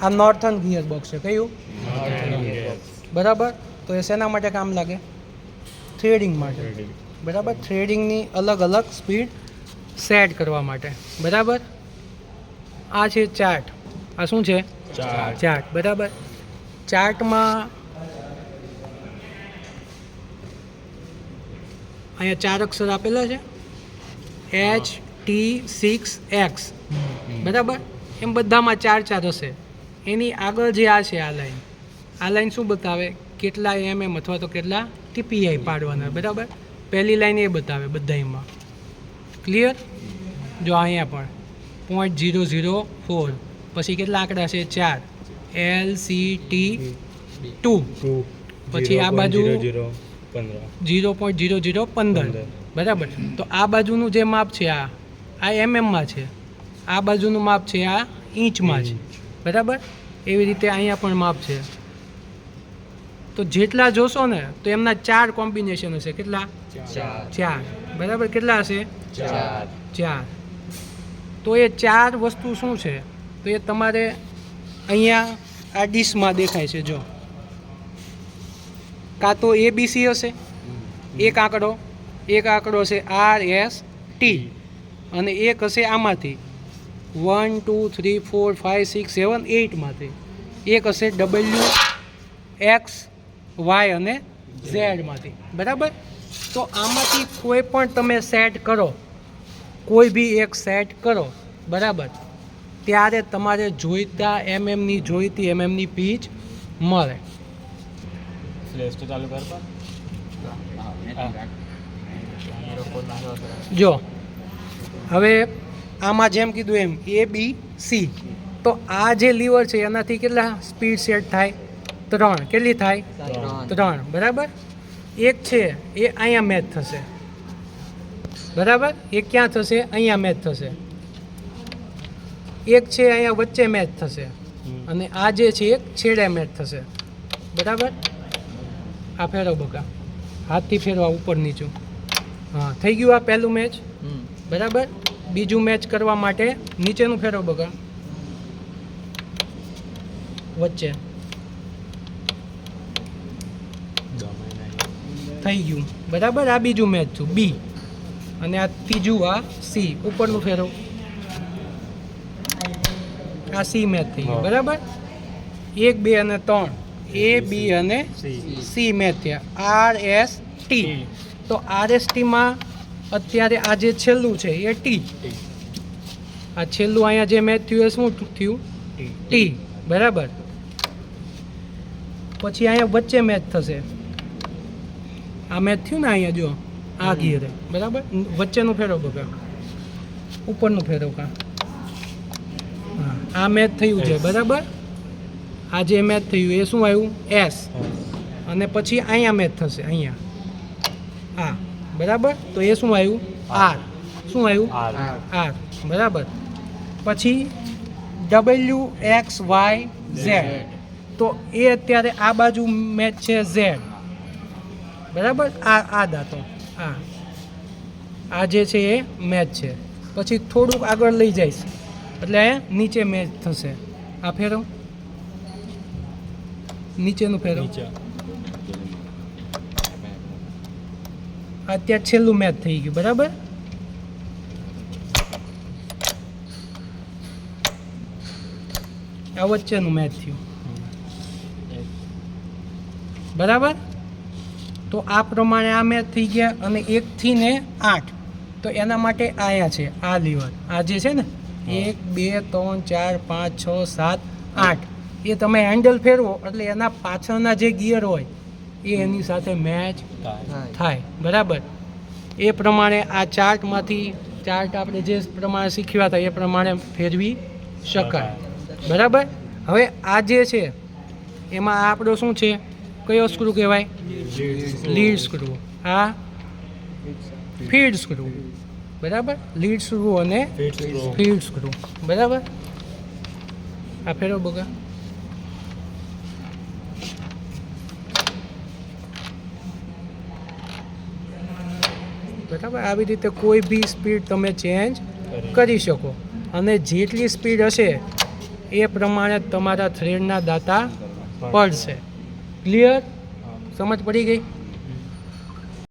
આ northern gear box છે. કયું? બરાબર. તો એ શેના માટે કામ લાગે? થ્રેડિંગ માટે. બરાબર. થ્રેડિંગની અલગ અલગ સ્પીડ સેટ કરવા માટે. બરાબર. આ છે ચાર્ટ. આ શું છે? ચાર્ટ. બરાબર. ચાર્ટમાં અહીંયા 4 અક્ષર આપેલા છે, HT6X. બરાબર. એમ બધામાં 4 હશે. એની આગળ જે આ છે, આ લાઈન શું બતાવે? કેટલા mm અથવા તો કેટલા TPI પાડવાના. બરાબર. પહેલી લાઈન એ બતાવે બધામાં. ક્લિયર? જો અહીંયા પણ 0.004, પછી કેટલા આંકડા છે? 4, LCT2, પછી આ બાજુ 0.0015. બરાબર. તો આ બાજુનું જે માપ છે આ MM છે, આ બાજુનું માપ છે આ ઇંચમાં છે. બરાબર. એવી રીતે અહીંયા પણ માપ છે. તો જેટલા જોશો ને તો એમના 4 કોમ્બિનેશન હશે. કેટલા? 4. બરાબર. કેટલા હશે? 4. તો એ 4 વસ્તુ શું છે? તો એ તમારે અહીંયા આ ડીશમાં દેખાય છે. જો કાં તો ABC હશે, એક આંકડો હશે RST, અને એક હશે આમાંથી 1 2 3 4 5 6 7 8 માંથી એક હશે WX Y અને Z માંથી. બરાબર. તો આમાંથી કોઈ પણ તમે સેટ કરો, કોઈ બી એક સેટ કરો. બરાબર. ત્યારે તમારે જોઈતા જોઈતી mmની પીચ મળે. જો હવે આમાં જેમ કીધું એમ ABC, તો આ જે લીવર છે એનાથી કેટલા સ્પીડ સેટ થાય? 3. કેટલી થાય? 3. બરાબર. એક છે એ અહીંયા મેચ થશે. બરાબર. એક ક્યાં થશે? અહીંયા મેચ થશે. એક છે અહીંયા વચ્ચે મેચ થશે, અને આ જે છે એક છેડે મેચ થશે. બરાબર. આ ફેરવો બકા, હાથથી ફેરવા ઉપર નીચું. હા, થઈ ગયું. આ પહેલું મેચ. બરાબર. બીજું મેચ કરવા માટે નીચેનું ફેરવો બકા, વચ્ચે. થઈ ગયું. બરાબર. આ બીજું મેચ થયું B, અને આ ત્રીજું આ C. ઉપરનું ફેરવો, આ C મેચ થઈ ગયું. બરાબર. 1 2 અને 3 A B અને C મેચ થયા. RST. તો RSTમાં અત્યારે આ જે છેલ્લું છે એ T. આ છેલ્લું અહીંયા જે મેચ થયું એ શું થયું? T. બરાબર. પછી અહીંયા વચ્ચે મેચ થશે. આ મેચ થયું ને અહીંયા, જો આ ગિયરે. બરાબર. વચ્ચેનું ફેરવો બકા, ઉપરનું ફેરવકા. હા, આ મેચ થયું છે. બરાબર. આ જે મેચ થયું એ શું આવ્યું? S. અને પછી અહીંયા મેચ થશે, અહીંયા આ. બરાબર. તો એ શું આવ્યું? R. શું આવ્યું? R. બરાબર. પછી WXYZ. તો એ અત્યારે આ બાજુ મેચ છે Z. બરાબર. આ દાંતો આ જે છે એ મેચ છે. પછી થોડુંક આગળ લઈ જઈશ એટલે અહીંયા નીચે મેચ થશે. આ ફેરવ, નીચેનું ફેરવ. અત્યારે છેલ્લું મેચ થઈ ગયું. બરાબર. આ વચ્ચેનું મેચ થયું. બરાબર. તો આ પ્રમાણે આ મેચ થઈ ગયા. અને 1 થી 8, તો એના માટે આયા છે આ લીવર. આ જે છે ને 1 2 3 4 5 6 7 8, એ તમે હેન્ડલ ફેરવો એટલે એના પાછળના જે ગિયર હોય એ એની સાથે મેચ થાય. બરાબર. એ પ્રમાણે આ ચાર્ટમાંથી આપણે જે પ્રમાણે શીખ્યા હતા એ પ્રમાણે ફેરવી શકાય. બરાબર. હવે આ જે છે એમાં આપણો શું છે? કયો સ્ક્રૂ કહેવાય? Lead screw. આ ફીડ સ્ક્રૂ. બરાબર. લીડ સ્ક્રૂ અને ફીડ સ્ક્રૂ. બરાબર. આ ફેરવો બગા. બરાબર. આવી રીતે કોઈ બી સ્પીડ તમે ચેન્જ કરી શકો, અને જેટલી સ્પીડ હશે એ પ્રમાણે તમારા થ્રેડના દાંતા પડશે. ક્લિયર? સમજ પડી ગઈ?